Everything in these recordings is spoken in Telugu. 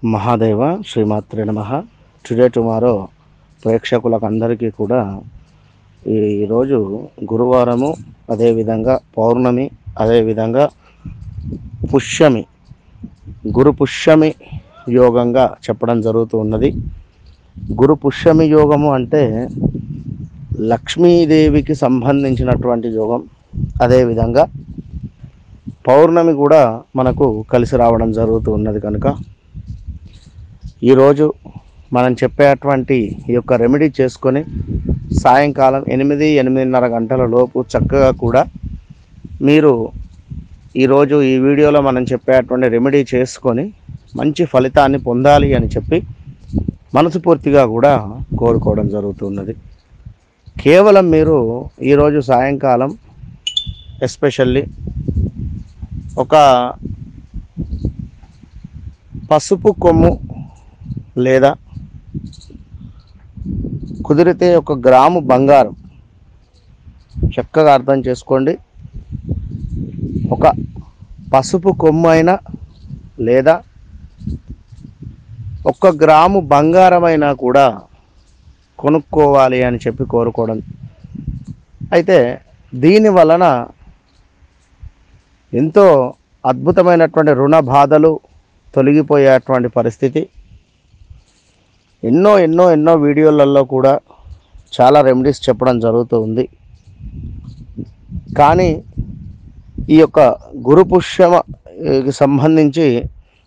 మహాదేవ శ్రీమాత్రే నమః. టుడే టుమారో ప్రేక్షకులకు అందరికీ కూడా ఈరోజు గురువారము, అదేవిధంగా పౌర్ణమి, అదేవిధంగా పుష్యమి, గురు పుష్యమి యోగంగా చెప్పడం జరుగుతూ ఉన్నది. గురు పుష్యమి యోగము అంటే లక్ష్మీదేవికి సంబంధించినటువంటి యోగం. అదేవిధంగా పౌర్ణమి కూడా మనకు కలిసి రావడం జరుగుతూ ఉన్నది. కనుక ఈరోజు మనం చెప్పేటువంటి ఈ యొక్క రెమెడీ చేసుకొని సాయంకాలం 8-8:30 గంటల లోపు చక్కగా కూడా మీరు ఈరోజు ఈ వీడియోలో మనం చెప్పేటువంటి రెమెడీ చేసుకొని మంచి ఫలితాన్ని పొందాలి అని చెప్పి మనస్ఫూర్తిగా కూడా కోరుకోవడం జరుగుతున్నది. కేవలం మీరు ఈరోజు సాయంకాలం ఎస్పెషల్లీ ఒక పసుపు కొమ్ము లేదా కుదిరితే 1 గ్రాము బంగారం, చక్కగా అర్థం చేసుకోండి, ఒక పసుపు కొమ్ము అయినా లేదా 1 గ్రాము బంగారం అయినా కూడా కొనుక్కోవాలి అని చెప్పి కోరుకోవడం. అయితే దీని వలన ఎంతో అద్భుతమైనటువంటి రుణ బాధలు తొలగిపోయేటువంటి పరిస్థితి. ఎన్నో వీడియోలలో కూడా చాలా రెమెడీస్ చెప్పడం జరుగుతూ ఉంది. కానీ ఈ యొక్క గురుపుష్యకి సంబంధించి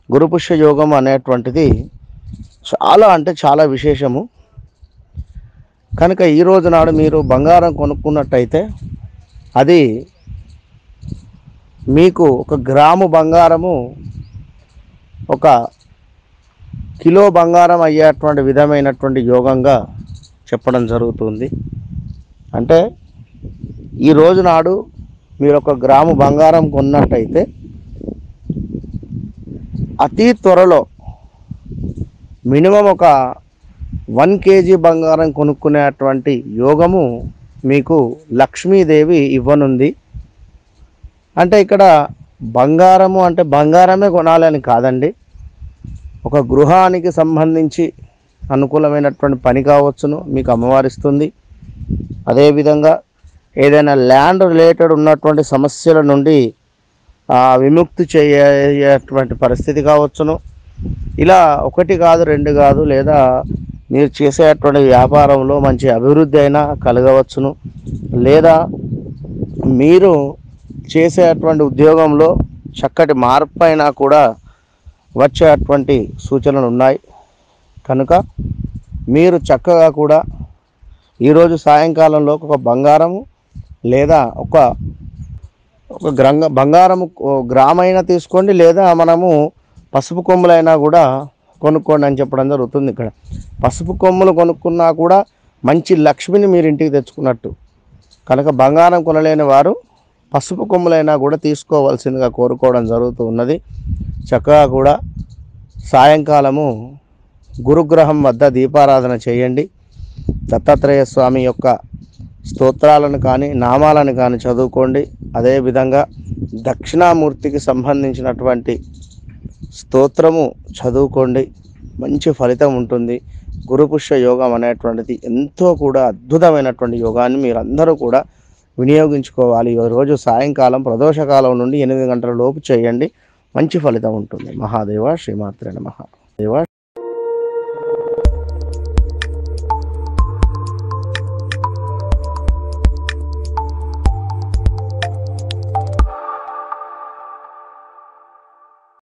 గురుపుష్య యోగం అనేటువంటిది చాలా విశేషము. కనుక ఈరోజు నాడు మీరు బంగారం కొనుక్కున్నట్టయితే అది మీకు 1 గ్రాము బంగారము 1 కిలో బంగారం అయ్యేటువంటి విధమైనటువంటి యోగంగా చెప్పడం జరుగుతుంది. అంటే ఈ రోజు నాడు మీరు 1 గ్రాము బంగారం కొన్నట్టయితే అతి త్వరలో మినిమం ఒక 1 కేజీ బంగారం కొనుక్కునేటువంటి యోగము మీకు లక్ష్మీదేవి ఇవ్వనుంది. అంటే ఇక్కడ బంగారము అంటే బంగారమే కొనాలని కాదండి, ఒక గృహానికి సంబంధించి అనుకూలమైనటువంటి పని కావచ్చును మీకు అమ్మవారిస్తుంది. అదేవిధంగా ఏదైనా ల్యాండ్ రిలేటెడ్ ఉన్నటువంటి సమస్యల నుండి విముక్తి చేయటువంటి పరిస్థితి కావచ్చును. ఇలా 1 కాదు 2 కాదు, లేదా మీరు చేసేటువంటి వ్యాపారంలో మంచి అభివృద్ధి అయినా కలగవచ్చును, లేదా మీరు చేసేటువంటి ఉద్యోగంలో చక్కటి మార్పు అయినా కూడా వచ్చేటువంటి సూచనలు ఉన్నాయి. కనుక మీరు చక్కగా కూడా ఈరోజు సాయంకాలంలో 1 బంగారము లేదా ఒక బంగారము గ్రామైనా తీసుకోండి, లేదా మనము పసుపు కొమ్ములైనా కూడా కొనుక్కోండి అని చెప్పడం జరుగుతుంది. ఇక్కడ పసుపు కొమ్ములు కొనుక్కున్నా కూడా మంచి లక్ష్మిని మీరు ఇంటికి తెచ్చుకున్నట్టు. కనుక బంగారం కొనలేని వారు పసుపు కొమ్ములైనా కూడా తీసుకోవాల్సిందిగా కోరుకోవడం జరుగుతూ ఉన్నది. చక్కగా కూడా సాయంకాలము గురుగ్రహం వద్ద దీపారాధన చేయండి. దత్తాత్రేయ స్వామి యొక్క స్తోత్రాలను కానీ నామాలను కానీ చదువుకోండి. అదేవిధంగా దక్షిణామూర్తికి సంబంధించినటువంటి స్తోత్రము చదువుకోండి, మంచి ఫలితం ఉంటుంది. గురుపుష్య యోగం అనేటువంటిది ఎంతో కూడా అద్భుతమైనటువంటి యోగాన్ని మీరందరూ కూడా వినియోగించుకోవాలి. ఈరోజు సాయంకాలం ప్రదోషకాలం నుండి 8 గంటల లోపు చేయండి, మంచి ఫలితం ఉంటుంది. మహాదేవ శ్రీమాత్రే నమః. దేవ